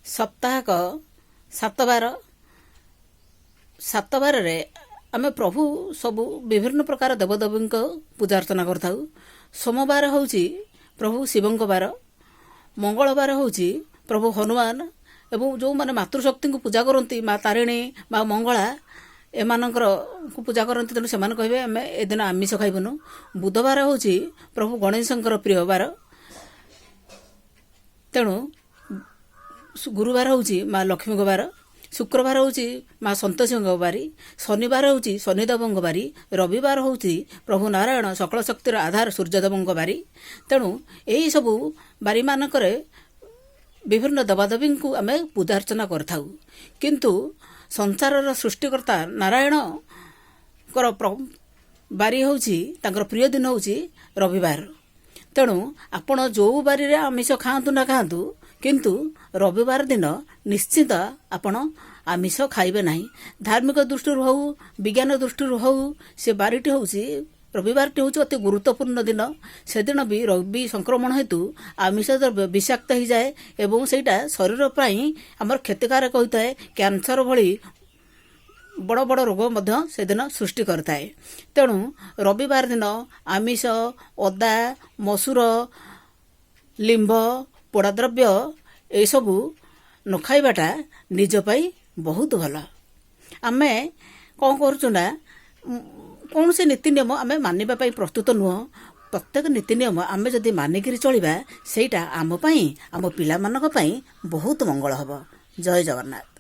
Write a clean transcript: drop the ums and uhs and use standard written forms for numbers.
सप्ताहक 7 बार आमे प्रभु सबु विभिन्न प्रकार देवदेवी पूजा अर्चना करथाउ। सोमवार होउची प्रभु शिवंक बार, मंगलवार होउची प्रभु हनुमान एवं जो माने मातृशक्ति को पूजा करती माँ तारिणी माँ मंगला एमानकर को पूजा करती तेणु से कहे आम एदिन आमिष खाइबुनु। बुधवार होउची प्रभु गणेशंकर प्रिय बार, तेणु गुरुवार होउची माँ लक्ष्मी बार, शुक्रवार होउची माँ संतोषी बारी, शनिवार होउची शनिदेव बारी, रविवार होउची प्रभु नारायण सकल शक्तिर आधार सूर्यदेव बारी। तेणु यही सबू बारी मानकरे विभिन्न देवादेवी को आम पूजा अर्चना करथाउ। किंतु संसारर सृष्टिकर्ता नारायण बारी होउची तांकर प्रिय दिन होउची रविवार। तेणु आपण जो बारी रे आमिष खातु ना खातु किंतु रविवार दिन निश्चित आपण आमिष खाइबे नहीं। धार्मिक दृष्टि हो विज्ञान दृष्टि हो से बारीटी होउची रविवारटी हूँ अति गुरुत्वपूर्ण दिन। से दिन भी रवि संक्रमण हेतु आमिष द्रव्य विषाक्त हो जाए एवं सेटा शरीर पाई आमर क्षतिकारक होता है। कैंसर भली बड़ बड़ रोग मध्य से दिन सृष्टि करता है। तेणु रविवार दिन आमिष अदा मसूर लिंब पोड़ा द्रव्य ये सबू न खाइबाटा निज पाई बहुत भल। आमे कौन करूँ कौन से नीति नियम आमे मानिबा पाई प्रस्तुत नुह। प्रत्येक नीति नियम आमे जदि मानिकी चलिबा सेटा आम पाई आम पिला मानक पाई बहुत मंगल हब। जय जगन्नाथ।